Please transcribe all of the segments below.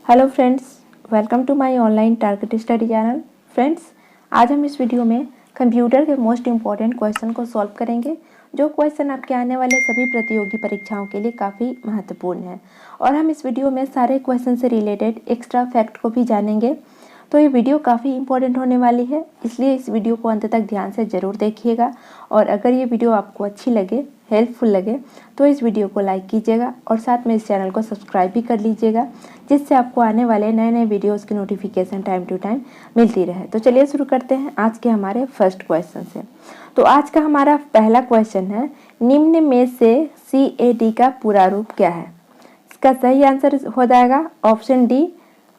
Hello friends, welcome to my online target study channel. Friends, आज हम इस video में कंप्यूटर के मोस्ट इम्पॉर्टेंट क्वेश्चन को सॉल्व करेंगे, जो क्वेश्चन आपके आने वाले सभी प्रतियोगी परीक्षाओं के लिए काफ़ी महत्वपूर्ण है। और हम इस वीडियो में सारे क्वेश्चन से रिलेटेड एक्स्ट्रा फैक्ट को भी जानेंगे। तो ये वीडियो काफ़ी इंपॉर्टेंट होने वाली है, इसलिए इस वीडियो को अंत तक ध्यान से ज़रूर देखिएगा। और अगर ये वीडियो आपको अच्छी लगे, हेल्पफुल लगे, तो इस वीडियो को लाइक कीजिएगा और साथ में इस चैनल को सब्सक्राइब भी कर लीजिएगा, जिससे आपको आने वाले नए नए वीडियोस की नोटिफिकेशन टाइम टू टाइम मिलती रहे। तो चलिए शुरू करते हैं आज के हमारे फर्स्ट क्वेश्चन से। तो आज का हमारा पहला क्वेश्चन है, निम्न में से CAD का पूरा रूप क्या है? इसका सही आंसर हो जाएगा option D,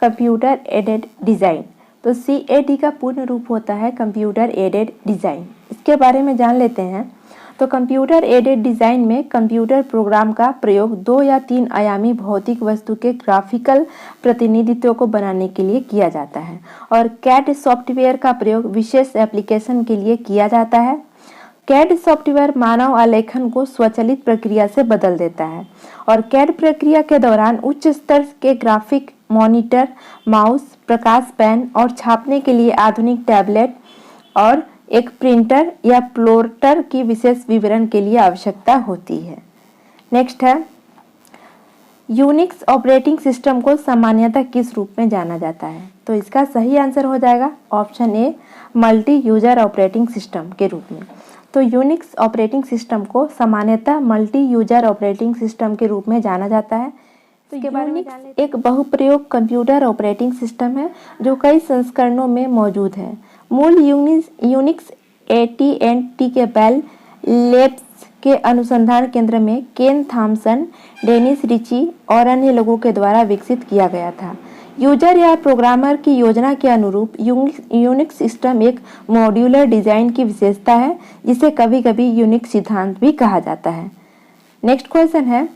computer aided design. तो CAD का पूर्ण रूप होता है कंप्यूटर एडेड डिज़ाइन। इसके बारे में जान लेते हैं। तो कंप्यूटर एडेड डिज़ाइन में कंप्यूटर प्रोग्राम का प्रयोग 2 या 3 आयामी भौतिक वस्तु के ग्राफिकल प्रतिनिधित्व को बनाने के लिए किया जाता है, और CAD सॉफ्टवेयर का प्रयोग विशेष एप्लीकेशन के लिए किया जाता है। CAD सॉफ्टवेयर मानव आलेखन को स्वचालित प्रक्रिया से बदल देता है, और CAD प्रक्रिया के दौरान उच्च स्तर के ग्राफिक मॉनिटर, माउस, प्रकाश पेन और छापने के लिए आधुनिक टैबलेट और एक प्रिंटर या प्लॉटर की विशेष विवरण के लिए आवश्यकता होती है। नेक्स्ट है, यूनिक्स ऑपरेटिंग सिस्टम को सामान्यतः किस रूप में जाना जाता है? तो इसका सही आंसर हो जाएगा option A, multi user operating system के रूप में। तो यूनिक्स ऑपरेटिंग सिस्टम को सामान्यतः मल्टी यूजर ऑपरेटिंग सिस्टम के रूप में जाना जाता है। इसके बारे में एक बहुप्रयोग कंप्यूटर ऑपरेटिंग सिस्टम है जो कई संस्करणों में मौजूद है। मूल यूनिक्स AT&T के बेल लैब्स के अनुसंधान केंद्र में केन थॉमसन, डेनिस रिची और अन्य लोगों के द्वारा विकसित किया गया था। यूजर या प्रोग्रामर की योजना के अनुरूप यूनिक्स सिस्टम एक मॉड्यूलर डिजाइन की विशेषता है, जिसे कभी कभी यूनिक्स सिद्धांत भी कहा जाता है। नेक्स्ट क्वेश्चन है,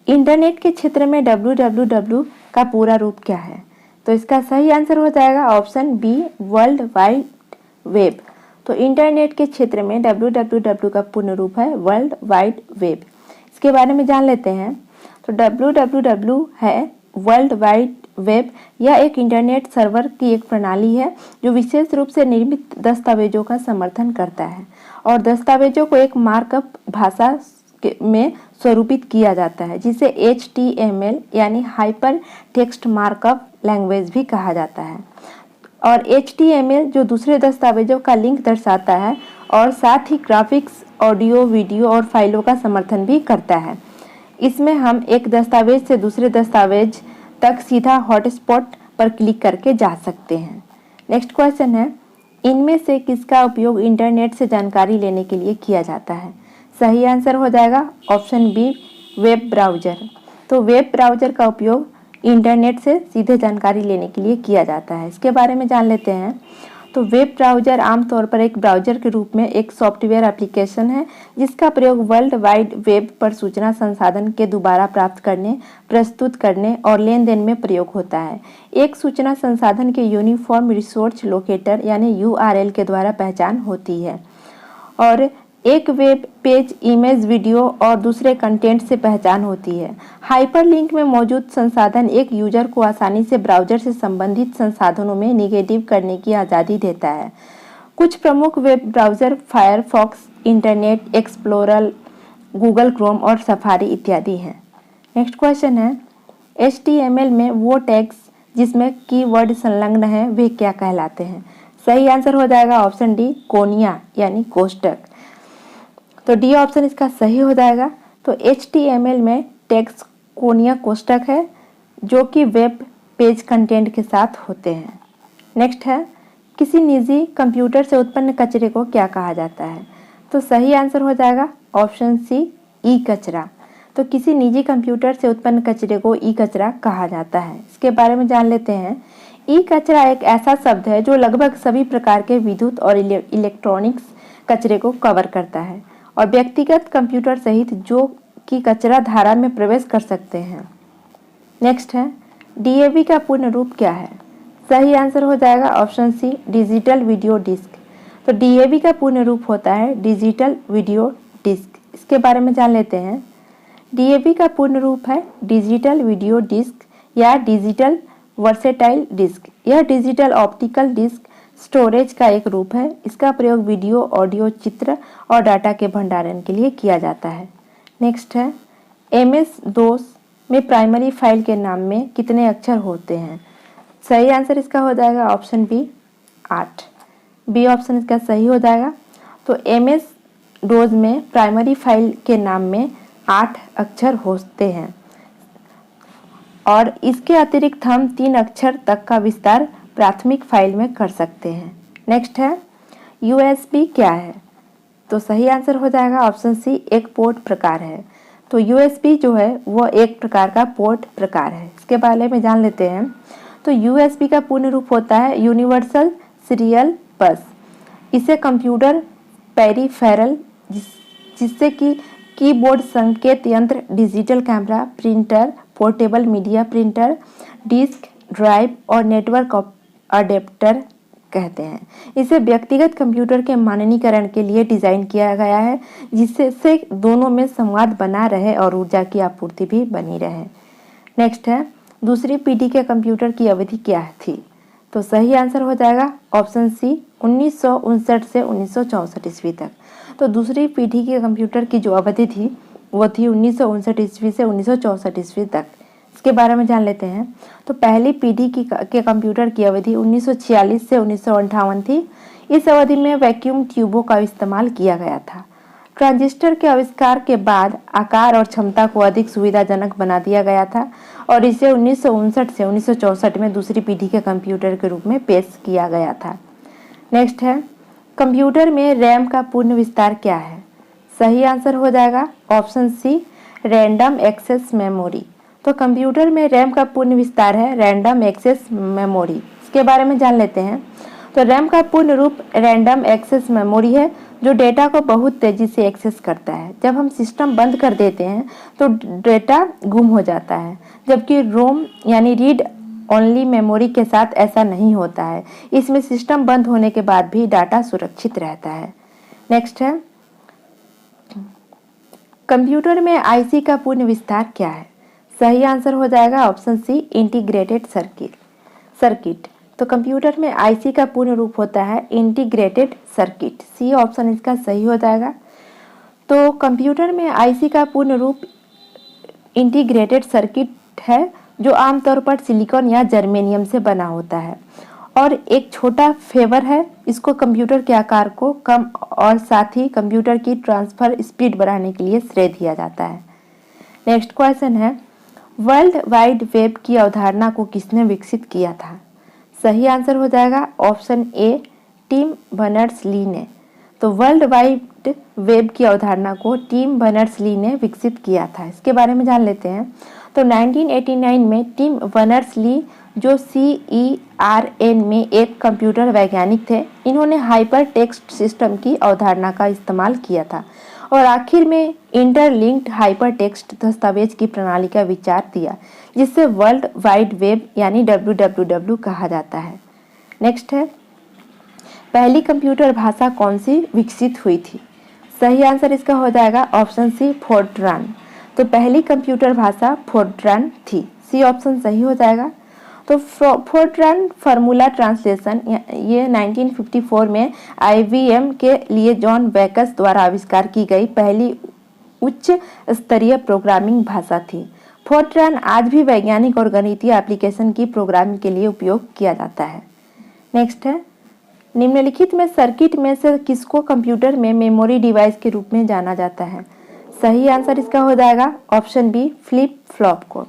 इंटरनेट के क्षेत्र में www का पूरा रूप क्या है? तो इसका सही आंसर हो जाएगा option B, world wide web. तो इंटरनेट के क्षेत्र में www का पूर्ण रूप है वर्ल्ड वाइड वेब। इसके बारे में जान लेते हैं। तो www है वर्ल्ड वाइड वेब। यह एक इंटरनेट सर्वर की एक प्रणाली है जो विशेष रूप से निर्मित दस्तावेजों का समर्थन करता है, और दस्तावेजों को एक मार्कअप भाषा में स्वरूपित किया जाता है, जिसे HTML यानी हाइपर टेक्स्ट मार्कअप लैंग्वेज भी कहा जाता है। और HTML जो दूसरे दस्तावेजों का लिंक दर्शाता है, और साथ ही ग्राफिक्स, ऑडियो, वीडियो और फाइलों का समर्थन भी करता है। इसमें हम एक दस्तावेज से दूसरे दस्तावेज तक सीधा हॉटस्पॉट पर क्लिक करके जा सकते हैं। नेक्स्ट क्वेश्चन है, इनमें से किसका उपयोग इंटरनेट से जानकारी लेने के लिए किया जाता है? सही आंसर हो जाएगा ऑप्शन बी, वेब ब्राउज़र। तो वेब ब्राउज़र का उपयोग इंटरनेट से सीधे जानकारी लेने के लिए किया जाता है। इसके बारे में जान लेते हैं। तो वेब ब्राउज़र आमतौर पर एक ब्राउज़र के रूप में एक सॉफ्टवेयर एप्लीकेशन है, जिसका प्रयोग वर्ल्ड वाइड वेब पर सूचना संसाधन के दोबारा प्राप्त करने, प्रस्तुत करने और लेन देन में प्रयोग होता है। एक सूचना संसाधन के यूनिफॉर्म रिसोर्स लोकेटर यानी URL के द्वारा पहचान होती है, और एक वेब पेज इमेज, वीडियो और दूसरे कंटेंट से पहचान होती है। हाइपरलिंक में मौजूद संसाधन एक यूजर को आसानी से ब्राउज़र से संबंधित संसाधनों में नेविगेट करने की आज़ादी देता है। कुछ प्रमुख web browser Firefox, internet explorer, Google Chrome और सफारी इत्यादि हैं। नेक्स्ट क्वेश्चन है, HTML में वो टैग्स जिसमें कीवर्ड संलग्न हैं वे क्या कहलाते हैं? सही आंसर हो जाएगा ऑप्शन डी, कोनिया यानी कोष्ठक। तो डी ऑप्शन इसका सही हो जाएगा। तो HTML में टैग्स कोनिया कोष्ठक है, जो कि वेब पेज कंटेंट के साथ होते हैं। नेक्स्ट है, किसी निजी कंप्यूटर से उत्पन्न कचरे को क्या कहा जाता है? तो सही आंसर हो जाएगा ऑप्शन सी, ई कचरा। तो किसी निजी कंप्यूटर से उत्पन्न कचरे को ई कचरा कहा जाता है। इसके बारे में जान लेते हैं। ई कचरा एक ऐसा शब्द है जो लगभग सभी प्रकार के विद्युत और इलेक्ट्रॉनिक्स कचरे को कवर करता है, और व्यक्तिगत कंप्यूटर सहित जो कि कचरा धारा में प्रवेश कर सकते हैं। नेक्स्ट है, DAV का पूर्ण रूप क्या है? सही आंसर हो जाएगा option C, digital video disc. तो DAV का पूर्ण रूप होता है डिजिटल वीडियो डिस्क। इसके बारे में जान लेते हैं। DAV का पूर्ण रूप है डिजिटल वीडियो डिस्क या डिजिटल वर्सेटाइल डिस्क, यह डिजिटल ऑप्टिकल डिस्क स्टोरेज का एक रूप है। इसका प्रयोग वीडियो, ऑडियो, चित्र और डाटा के भंडारण के लिए किया जाता है। नेक्स्ट है MS-DOS में प्राइमरी फाइल के नाम में कितने अक्षर होते हैं? सही आंसर इसका हो जाएगा ऑप्शन बी 8। बी ऑप्शन इसका सही हो जाएगा। तो MS-DOS में प्राइमरी फाइल के नाम में 8 अक्षर होते हैं और इसके अतिरिक्त हम 3 अक्षर तक का विस्तार प्राथमिक फाइल में कर सकते हैं। नेक्स्ट है USB क्या है? तो सही आंसर हो जाएगा ऑप्शन सी, एक पोर्ट प्रकार है। तो USB जो है वो एक प्रकार का पोर्ट प्रकार है। इसके बारे में जान लेते हैं। तो USB का पूर्ण रूप होता है यूनिवर्सल सीरियल बस। इसे कंप्यूटर पेरिफेरल जिससे कि कीबोर्ड, संकेत यंत्र, digital camera, printer, portable media printer, disk drive और नेटवर्क अडेप्टर कहते हैं। इसे व्यक्तिगत कंप्यूटर के मानकीकरण के लिए डिज़ाइन किया गया है जिससे दोनों में संवाद बना रहे और ऊर्जा की आपूर्ति भी बनी रहे। नेक्स्ट है दूसरी पीढ़ी के कंप्यूटर की अवधि क्या थी? तो सही आंसर हो जाएगा ऑप्शन सी 1959 से 1964 ईस्वी तक। तो दूसरी पीढ़ी के कंप्यूटर की जो अवधि थी वो थी 1959 ईस्वी से 1964 ईस्वी तक। इसके बारे में जान लेते हैं। तो पहली पीढ़ी के कंप्यूटर की अवधि 1946 से 1958 थी। इस अवधि में वैक्यूम ट्यूबों का इस्तेमाल किया गया था। ट्रांजिस्टर के आविष्कार के बाद आकार और क्षमता को अधिक सुविधाजनक बना दिया गया था और इसे 1959 से 1964 में दूसरी पीढ़ी के कंप्यूटर के रूप में पेश किया गया था। नेक्स्ट है कंप्यूटर में रैम का पूर्ण विस्तार क्या है? सही आंसर हो जाएगा option C random access memory. तो कंप्यूटर में रैम का पूर्ण विस्तार है रैंडम एक्सेस मेमोरी। इसके बारे में जान लेते हैं। तो रैम का पूर्ण रूप रैंडम एक्सेस मेमोरी है जो डेटा को बहुत तेजी से एक्सेस करता है। जब हम सिस्टम बंद कर देते हैं तो डेटा गुम हो जाता है, जबकि रोम यानी रीड ओनली मेमोरी के साथ ऐसा नहीं होता है। इसमें सिस्टम बंद होने के बाद भी डाटा सुरक्षित रहता है। नेक्स्ट है कंप्यूटर में आईसी का पूर्ण विस्तार क्या है? सही आंसर हो जाएगा ऑप्शन सी इंटीग्रेटेड सर्किट। तो कंप्यूटर में आईसी का पूर्ण रूप होता है इंटीग्रेटेड सर्किट। सी ऑप्शन इसका सही हो जाएगा। तो कंप्यूटर में आईसी का पूर्ण रूप इंटीग्रेटेड सर्किट है जो आमतौर पर सिलिकॉन या जर्मेनियम से बना होता है और एक छोटा फेवर है। इसको कंप्यूटर के आकार को कम और साथ ही कंप्यूटर की ट्रांसफर स्पीड बढ़ाने के लिए श्रेय दिया जाता है। नेक्स्ट क्वेश्चन है वर्ल्ड वाइड वेब की अवधारणा को किसने विकसित किया था? सही आंसर हो जाएगा ऑप्शन ए टिम बर्नर्स-ली ने। तो वर्ल्ड वाइड वेब की अवधारणा को टिम बर्नर्स-ली ने विकसित किया था। इसके बारे में जान लेते हैं। तो 1989 में टिम बर्नर्स-ली जो CERN में एक कंप्यूटर वैज्ञानिक थे, इन्होंने हाइपर टेक्स्ट सिस्टम की अवधारणा का इस्तेमाल किया था और आखिर में इंटरलिंक्ड हाइपर टेक्स्ट दस्तावेज की प्रणाली का विचार दिया जिससे वर्ल्ड वाइड वेब यानी WWW कहा जाता है। नेक्स्ट है पहली कंप्यूटर भाषा कौन सी विकसित हुई थी? सही आंसर इसका हो जाएगा ऑप्शन सी फोर्ट्रान। तो पहली कंप्यूटर भाषा फोर्ट्रान थी। सी ऑप्शन सही हो जाएगा। तो फोर्ट्रान फार्मूला ट्रांसलेशन ये 1954 में IBM के लिए जॉन बेकस द्वारा आविष्कार की गई पहली उच्च स्तरीय प्रोग्रामिंग भाषा थी। फोर्ट्रान आज भी वैज्ञानिक और गणितीय एप्लीकेशन की प्रोग्रामिंग के लिए उपयोग किया जाता है। नेक्स्ट है निम्नलिखित में सर्किट में से किसको कंप्यूटर में मेमोरी डिवाइस के रूप में जाना जाता है? सही आंसर इसका हो जाएगा ऑप्शन बी फ्लिप फ्लॉप को।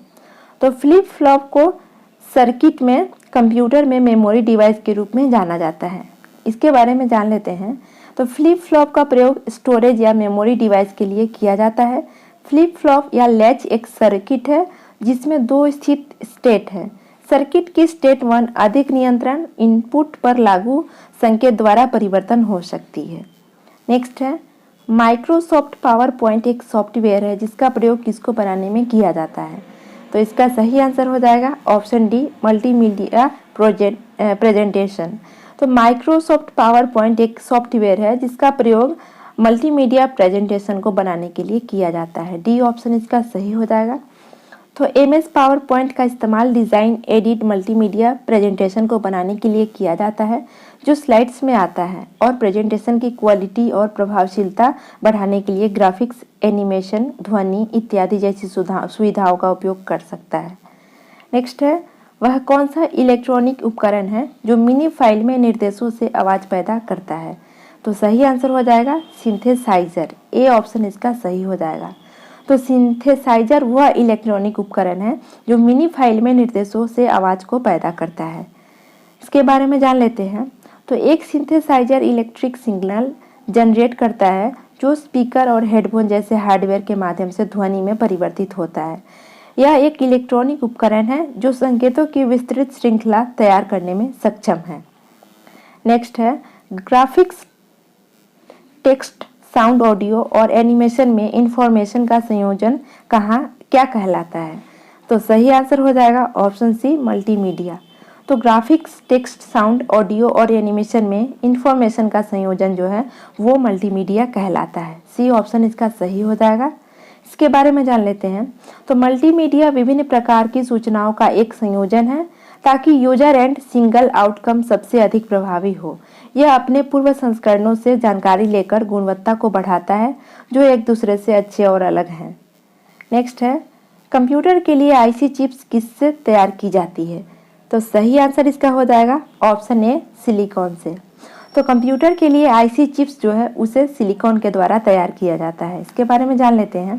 तो फ्लिप फ्लॉप को सर्किट में कंप्यूटर में मेमोरी डिवाइस के रूप में जाना जाता है। इसके बारे में जान लेते हैं। तो फ्लिप फ्लॉप का प्रयोग स्टोरेज या मेमोरी डिवाइस के लिए किया जाता है। फ्लिप फ्लॉप या लैच एक सर्किट है जिसमें दो स्थित स्टेट है। सर्किट की स्टेट 1 अधिक नियंत्रण इनपुट पर लागू संकेत द्वारा परिवर्तन हो सकती है। नेक्स्ट है माइक्रोसॉफ्ट पावर पॉइंट एक सॉफ्टवेयर है जिसका प्रयोग किसको बनाने में किया जाता है? तो इसका सही आंसर हो जाएगा ऑप्शन डी मल्टीमीडिया प्रेजेंटेशन। तो माइक्रोसॉफ्ट पावर पॉइंट एक सॉफ्टवेयर है जिसका प्रयोग मल्टीमीडिया प्रेजेंटेशन को बनाने के लिए किया जाता है। डी ऑप्शन इसका सही हो जाएगा। तो MS पावर पॉइंट का इस्तेमाल डिज़ाइन, एडिट, मल्टीमीडिया प्रेजेंटेशन को बनाने के लिए किया जाता है, जो स्लाइड्स में आता है और प्रेजेंटेशन की क्वालिटी और प्रभावशीलता बढ़ाने के लिए ग्राफिक्स, एनिमेशन, ध्वनि इत्यादि जैसी सुविधाओं का उपयोग कर सकता है। नेक्स्ट है, वह कौन सा इलेक्ट्रॉनिक उपकरण है जो मिनी फाइल में निर्देशों से आवाज़ पैदा करता है? तो सही आंसर हो जाएगा सिंथेसाइजर। ए ऑप्शन इसका सही हो जाएगा। तो सिंथेसाइजर वह इलेक्ट्रॉनिक उपकरण है जो मिनी फाइल में निर्देशों से आवाज़ को पैदा करता है। इसके बारे में जान लेते हैं। तो एक सिंथेसाइजर इलेक्ट्रिक सिग्नल जनरेट करता है जो स्पीकर और हेडफोन जैसे हार्डवेयर के माध्यम से ध्वनि में परिवर्तित होता है। यह एक इलेक्ट्रॉनिक उपकरण है जो संकेतों की विस्तृत श्रृंखला तैयार करने में सक्षम है। नेक्स्ट है, ग्राफिक्स, टेक्स्ट, साउंड, ऑडियो और एनिमेशन में इंफॉर्मेशन का संयोजन क्या कहलाता है? तो सही आंसर हो जाएगा ऑप्शन सी, मल्टीमीडिया। तो ग्राफिक्स, टेक्स्ट, साउंड, ऑडियो और एनिमेशन में इंफॉर्मेशन का संयोजन जो है वो मल्टीमीडिया कहलाता है। सी ऑप्शन इसका सही हो जाएगा। इसके बारे में जान लेते हैं। तो मल्टीमीडिया विभिन्न प्रकार की सूचनाओं का एक संयोजन है ताकि यूजर एंड सिंगल आउटकम सबसे अधिक प्रभावी हो। यह अपने पूर्व संस्करणों से जानकारी लेकर गुणवत्ता को बढ़ाता है जो एक दूसरे से अच्छे और अलग हैं। नेक्स्ट है, कंप्यूटर के लिए आईसी चिप्स किससे तैयार की जाती है? तो सही आंसर इसका हो जाएगा ऑप्शन ए, सिलिकॉन से। तो कंप्यूटर के लिए आईसी चिप्स जो है उसे सिलिकॉन के द्वारा तैयार किया जाता है। इसके बारे में जान लेते हैं।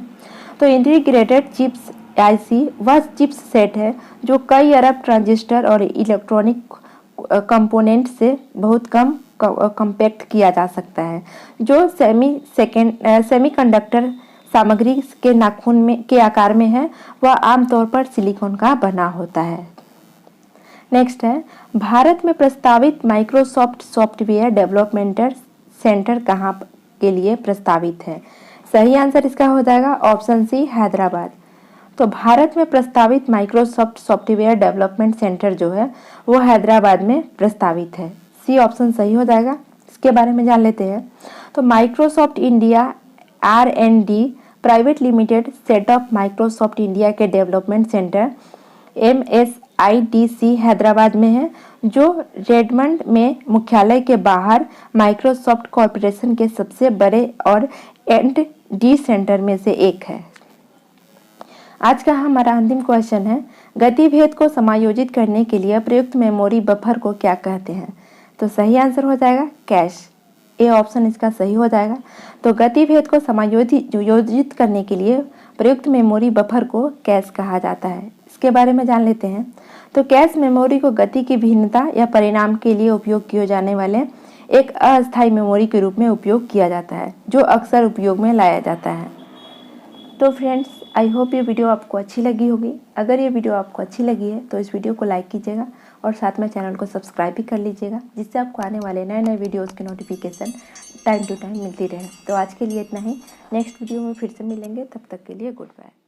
तो इंटीग्रेटेड चिप्स आईसी वह चिप्स सेट है जो कई अरब ट्रांजिस्टर और इलेक्ट्रॉनिक कंपोनेंट से बहुत कम कम्पैक्ट किया जा सकता है, जो सेमीकंडक्टर सामग्री के नाखून के आकार में है। वह आमतौर पर सिलिकॉन का बना होता है। नेक्स्ट है, भारत में प्रस्तावित माइक्रोसॉफ्ट सॉफ्टवेयर डेवलपमेंट सेंटर कहाँ के लिए प्रस्तावित है? सही आंसर इसका हो जाएगा ऑप्शन सी, हैदराबाद। तो भारत में प्रस्तावित माइक्रोसॉफ्ट सॉफ्टवेयर डेवलपमेंट सेंटर जो है वो हैदराबाद में प्रस्तावित है। सी ऑप्शन सही हो जाएगा। इसके बारे में जान लेते हैं। तो Microsoft India R&D private limited setup Microsoft India के डेवलपमेंट सेंटर MSIDC हैदराबाद में है, जो रेडमंड में मुख्यालय के बाहर माइक्रोसॉफ्ट कॉरपोरेशन के सबसे बड़े और R&D सेंटर में से एक है। आज का हमारा अंतिम क्वेश्चन है, गतिभेद को समायोजित करने के लिए प्रयुक्त मेमोरी बफर को क्या कहते हैं? तो सही आंसर हो जाएगा कैश। ए ऑप्शन इसका सही हो जाएगा। तो गतिभेद को समायोजित करने के लिए प्रयुक्त मेमोरी बफर को कैश कहा जाता है। इसके बारे में जान लेते हैं। तो कैश मेमोरी को गति की भिन्नता या परिणाम के लिए उपयोग किए जाने वाले एक अस्थायी मेमोरी के रूप में उपयोग किया जाता है, जो अक्सर उपयोग में लाया जाता है। तो फ्रेंड्स, आई होप ये वीडियो आपको अच्छी लगी होगी। अगर ये वीडियो आपको अच्छी लगी है तो इस वीडियो को लाइक कीजिएगा और साथ में चैनल को सब्सक्राइब भी कर लीजिएगा, जिससे आपको आने वाले नए नए वीडियोज़ की नोटिफिकेशन टाइम टू टाइम मिलती रहे। तो आज के लिए इतना ही। नेक्स्ट वीडियो में फिर से मिलेंगे, तब तक के लिए गुड बाय।